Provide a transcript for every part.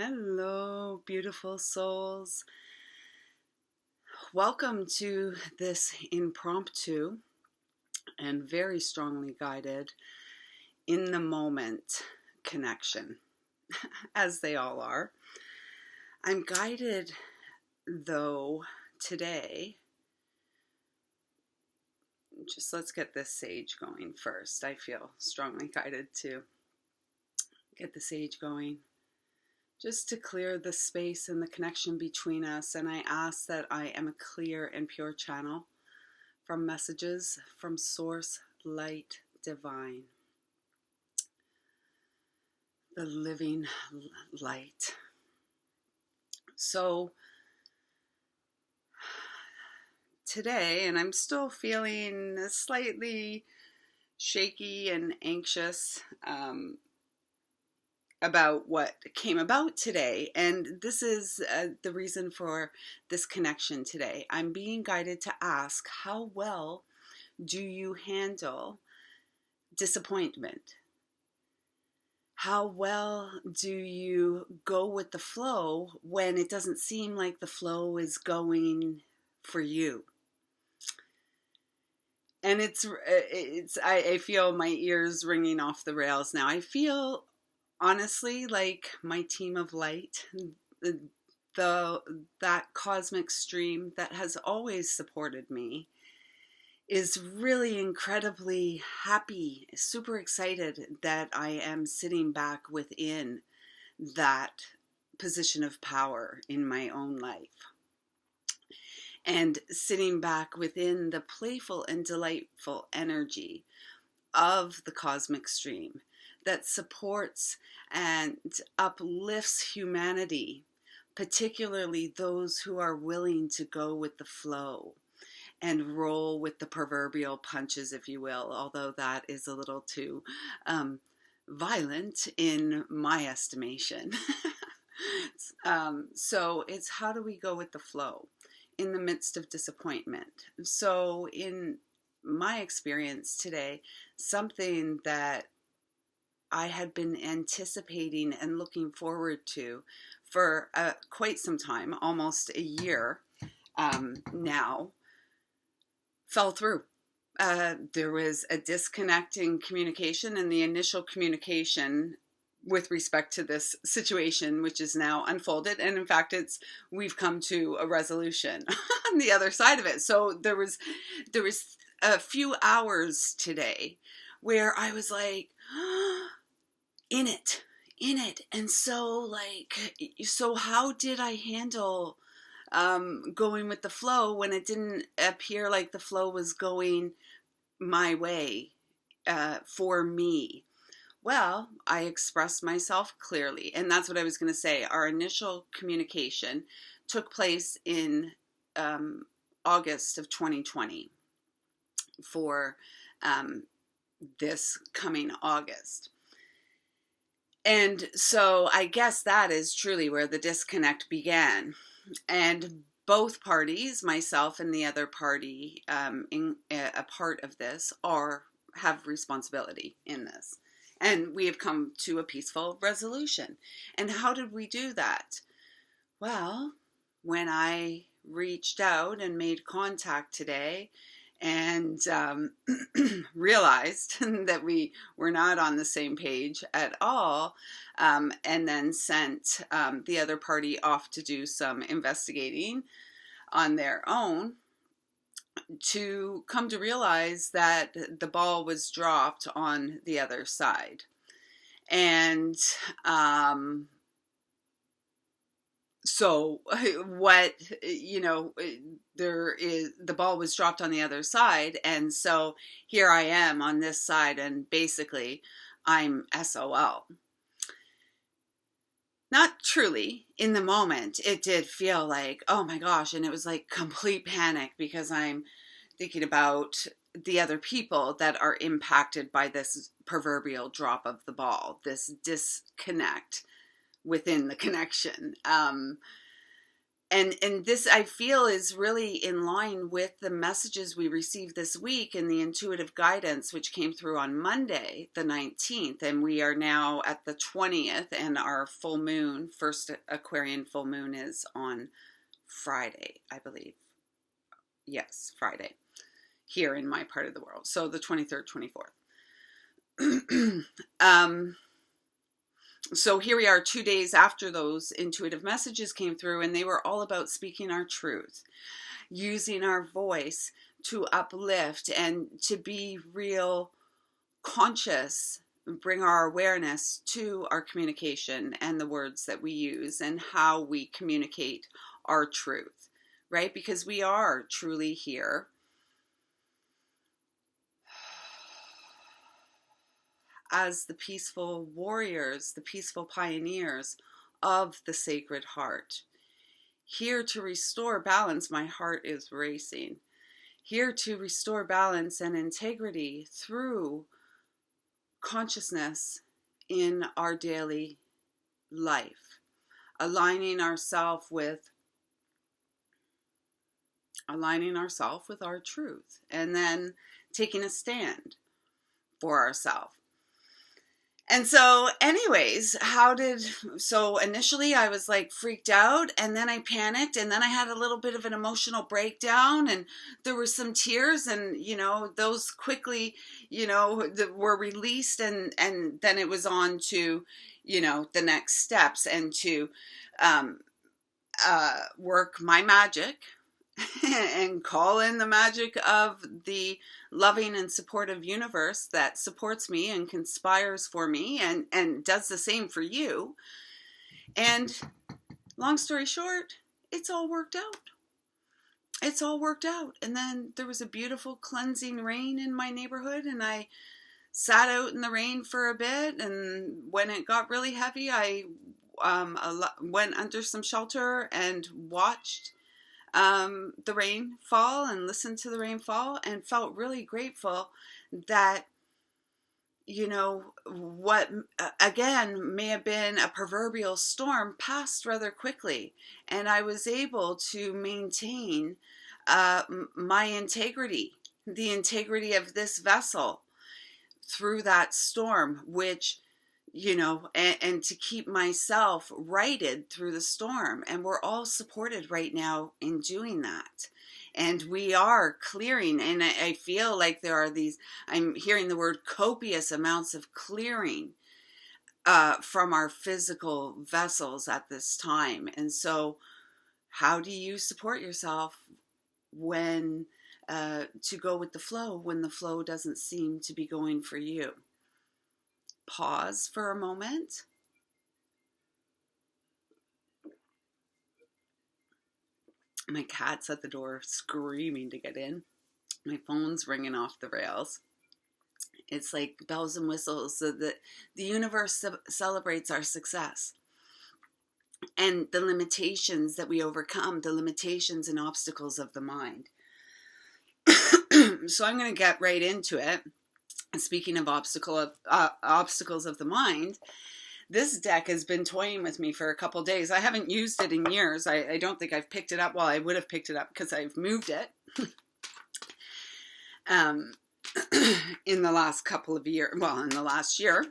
Hello, beautiful souls. Welcome to this impromptu and very strongly guided in the moment connection, as they all are. I'm guided, though, today. Just let's get this sage going first. I feel strongly guided to get the sage going, just to clear the space and the connection between us. And I ask that I am a clear and pure channel from messages from Source Light Divine, the living light. So today, and I'm still feeling slightly shaky and anxious about what came about today. And this is the reason for this connection today. I'm being guided to ask, how well do you handle disappointment? How well do you go with the flow when it doesn't seem like the flow is going for you? And I feel my ears ringing off the rails now. I feel honestly like my team of light, that cosmic stream that has always supported me, is really incredibly happy, super excited that I am sitting back within that position of power in my own life. And sitting back within the playful and delightful energy of the cosmic stream that supports and uplifts humanity, particularly those who are willing to go with the flow and roll with the proverbial punches, if you will, although that is a little too violent in my estimation. So it's how do we go with the flow in the midst of disappointment? So in my experience today, something that I had been anticipating and looking forward to for quite some time, almost a year now, fell through. There was a disconnect in communication, and the initial communication with respect to this situation, which is now unfolded. And in fact, we've come to a resolution on the other side of it. So there was a few hours today where I was like, in it. And so how did I handle going with the flow when it didn't appear like the flow was going my way for me? Well, I expressed myself clearly, and that's what I was going to say. Our initial communication took place in August of 2020 for this coming August. And so I guess that is truly where the disconnect began. And both parties, myself and the other party, in a part of this, have responsibility in this. And we have come to a peaceful resolution. And how did we do that? Well, when I reached out and made contact today and realized that we were not on the same page at all, and then sent the other party off to do some investigating on their own, to come to realize that the ball was dropped on the other side. And so what, the ball was dropped on the other side. And so here I am on this side, and basically I'm SOL. Not truly. In the moment, it did feel like, oh my gosh, and it was like complete panic, because I'm thinking about the other people that are impacted by this proverbial drop of the ball, this disconnect within the connection. And this, I feel, is really in line with the messages we received this week in the intuitive guidance, which came through on Monday, the 19th, and we are now at the 20th, and our full moon, first Aquarian full moon, is on Friday, I believe. Yes, Friday, here in my part of the world. So the 23rd, 24th. So here we are 2 days after those intuitive messages came through, and they were all about speaking our truth, using our voice to uplift and to be real conscious, bring our awareness to our communication and the words that we use and how we communicate our truth, right? Because we are truly here as the peaceful warriors, the peaceful pioneers of the Sacred Heart. Here to restore balance, my heart is racing. Here to restore balance and integrity through consciousness in our daily life. Aligning ourselves with our truth, and then taking a stand for ourselves. And so anyways, so initially I was like freaked out, and then I panicked, and then I had a little bit of an emotional breakdown, and there were some tears, and, those quickly, were released, and then it was on to, the next steps, and to work my magic and call in the magic of the loving and supportive universe that supports me and conspires for me and does the same for you. And long story short, it's all worked out. It's all worked out. And then there was a beautiful cleansing rain in my neighborhood, and I sat out in the rain for a bit, and when it got really heavy, I went under some shelter and watched the rain fall and listened to the rain fall, and felt really grateful that, what again may have been a proverbial storm passed rather quickly, and I was able to maintain my integrity, the integrity of this vessel through that storm, which and to keep myself righted through the storm. And we're all supported right now in doing that. And we are clearing, and I feel like I'm hearing the word copious amounts of clearing from our physical vessels at this time. And so how do you support yourself when to go with the flow when the flow doesn't seem to be going for you? Pause for a moment. My cat's at the door screaming to get in. My phone's ringing off the rails. It's like bells and whistles. So that the universe celebrates our success and the limitations that we overcome, the limitations and obstacles of the mind. So I'm going to get right into it. Speaking of obstacles of the mind, this deck has been toying with me for a couple days. I haven't used it in years. I don't think I've picked it up. Well, I would have picked it up because I've moved it in the last couple of years. Well, in the last year.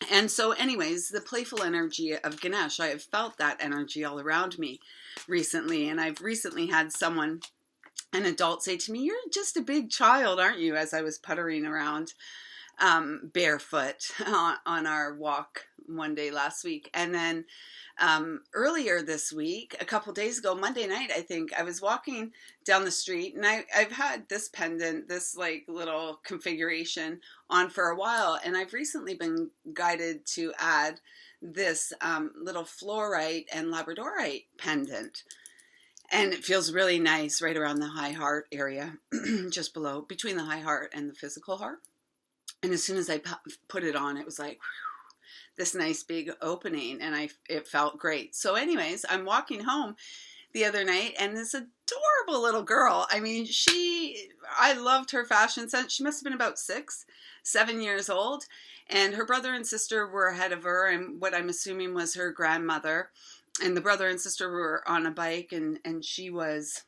And so anyways, the playful energy of Ganesh, I have felt that energy all around me recently. And I've recently had an adult say to me, "You're just a big child, aren't you?" As I was puttering around barefoot on our walk one day last week. And then earlier this week, a couple days ago, Monday night, I think, I was walking down the street, and I've had this pendant, this like little configuration on for a while. And I've recently been guided to add this little fluorite and labradorite pendant. And it feels really nice right around the high heart area, just below, between the high heart and the physical heart. And as soon as I put it on, it was like this nice big opening, and it felt great. So anyways, I'm walking home the other night, and this adorable little girl, I mean, I loved her fashion sense. She must have been about 6, 7 years old, and her brother and sister were ahead of her, and what I'm assuming was her grandmother. And the brother and sister were on a bike, and she was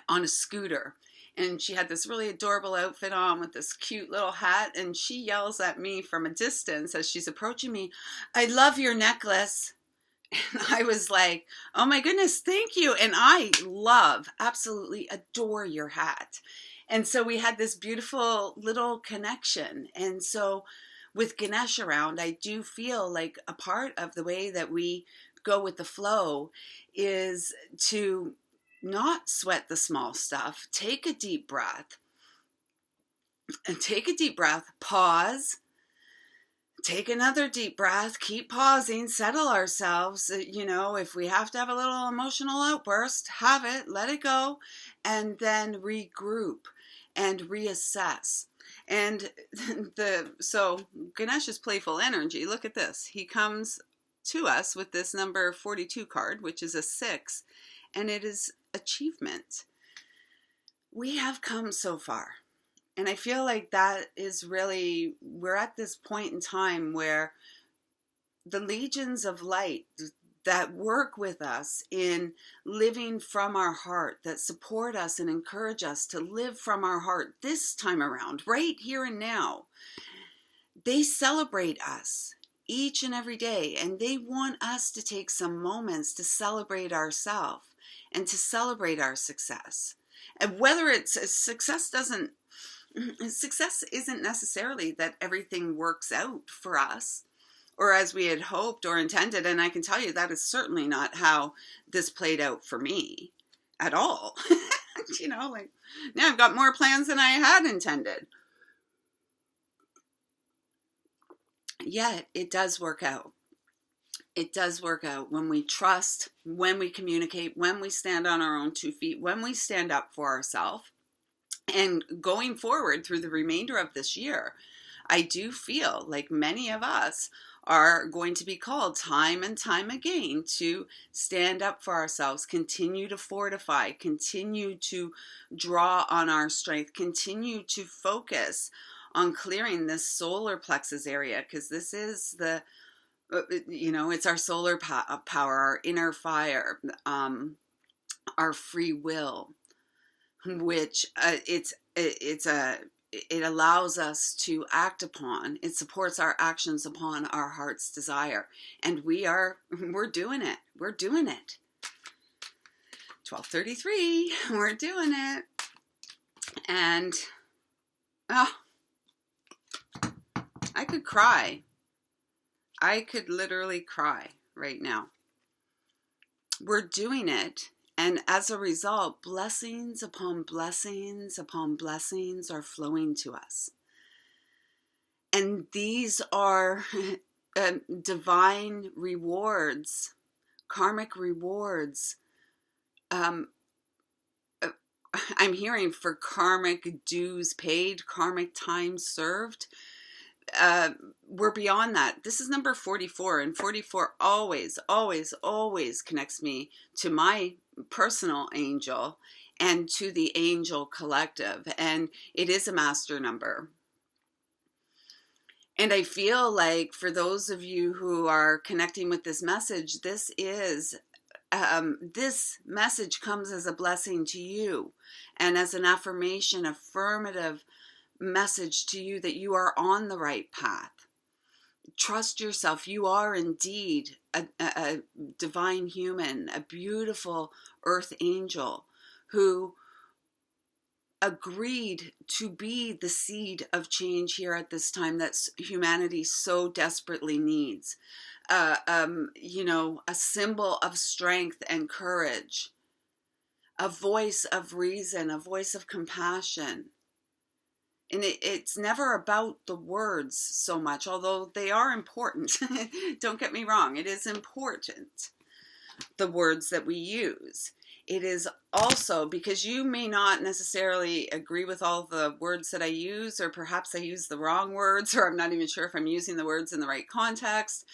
on a scooter. And she had this really adorable outfit on with this cute little hat. And she yells at me from a distance as she's approaching me, "I love your necklace." And I was like, "Oh my goodness, thank you. And I love, absolutely adore your hat." And so we had this beautiful little connection. And so with Ganesh around, I do feel like a part of the way that we go with the flow is to not sweat the small stuff. Take a deep breath. And take a deep breath. Pause. Take another deep breath, keep pausing, settle ourselves. If we have to have a little emotional outburst, have it, let it go, and then regroup and reassess. And so Ganesh's playful energy, look at this. He comes to us with this number 42 card, which is a 6, and it is achievement. We have come so far. And I feel like that is really, we're at this point in time where the legions of light that work with us in living from our heart, that support us and encourage us to live from our heart this time around, right here and now, they celebrate us each and every day. And they want us to take some moments to celebrate ourselves and to celebrate our success. And whether it's success isn't necessarily that everything works out for us or as we had hoped or intended. And I can tell you that is certainly not how this played out for me at all. Now I've got more plans than I had intended. Yet it does work out. It does work out when we trust, when we communicate, when we stand on our own 2 feet, when we stand up for ourselves. And going forward through the remainder of this year, I do feel like many of us are going to be called time and time again to stand up for ourselves, continue to fortify, continue to draw on our strength, continue to focus on clearing this solar plexus area, because this is it's our solar power, our inner fire, our free will, which it allows us to act upon. It supports our actions upon our heart's desire, and we're doing it. We're doing it. 12:33. We're doing it, and I could cry. I could literally cry right now. We're doing it. And as a result, blessings upon blessings upon blessings are flowing to us. And these are divine rewards, karmic rewards. I'm hearing for karmic dues paid, karmic time served. We're beyond that. This is number 44, and 44 always, always, always connects me to my personal angel and to the angel collective, and it is a master number. And I feel like for those of you who are connecting with this message, this message comes as a blessing to you and as an affirmation, affirmative message to you that you are on the right path. Trust yourself. You are indeed a divine human, a beautiful earth angel who agreed to be the seed of change here at this time that humanity so desperately needs. A symbol of strength and courage, a voice of reason, a voice of compassion. And it's never about the words so much, although they are important. Don't get me wrong. It is important, the words that we use. It is also, because you may not necessarily agree with all the words that I use, or perhaps I use the wrong words, or I'm not even sure if I'm using the words in the right context.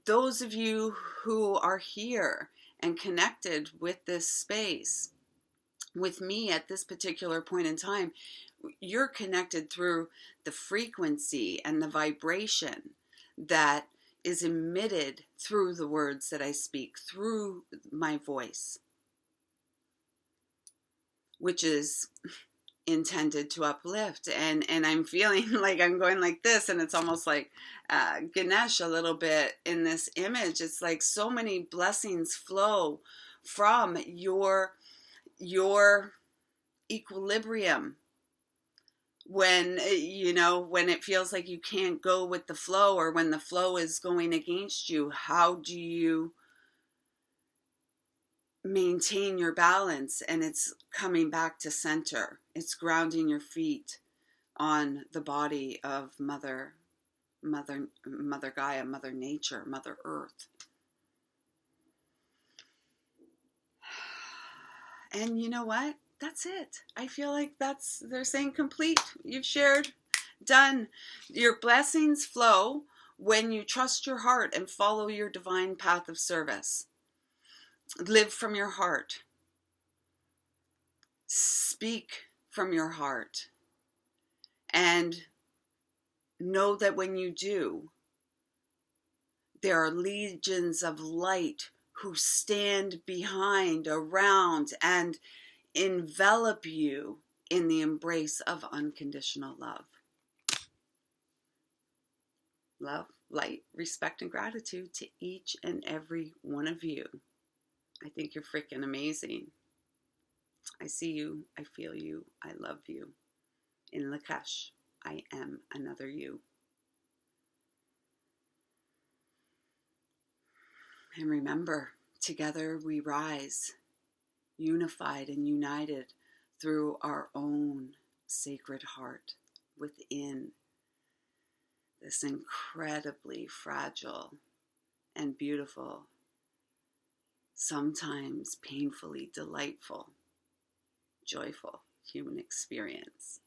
Those of you who are here and connected with this space, with me at this particular point in time, you're connected through the frequency and the vibration that is emitted through the words that I speak, through my voice, which is intended to uplift. And I'm feeling like I'm going like this, and it's almost like Ganesh a little bit in this image. It's like so many blessings flow from your equilibrium. When when it feels like you can't go with the flow, or when the flow is going against you, how do you maintain your balance? And it's coming back to center. It's grounding your feet on the body of Mother Gaia, Mother Nature, Mother Earth. And you know what? That's it. I feel like they're saying complete. You've shared, done. Your blessings flow when you trust your heart and follow your divine path of service. Live from your heart. Speak from your heart. And know that when you do, there are legions of light who stand behind, around, and envelop you in the embrace of unconditional love. Love, light, respect, and gratitude to each and every one of you. I think you're freaking amazing. I see you, I feel you, I love you. In Lakesh, I am another you. And remember, together we rise, unified and united through our own sacred heart within this incredibly fragile and beautiful, sometimes painfully delightful, joyful human experience.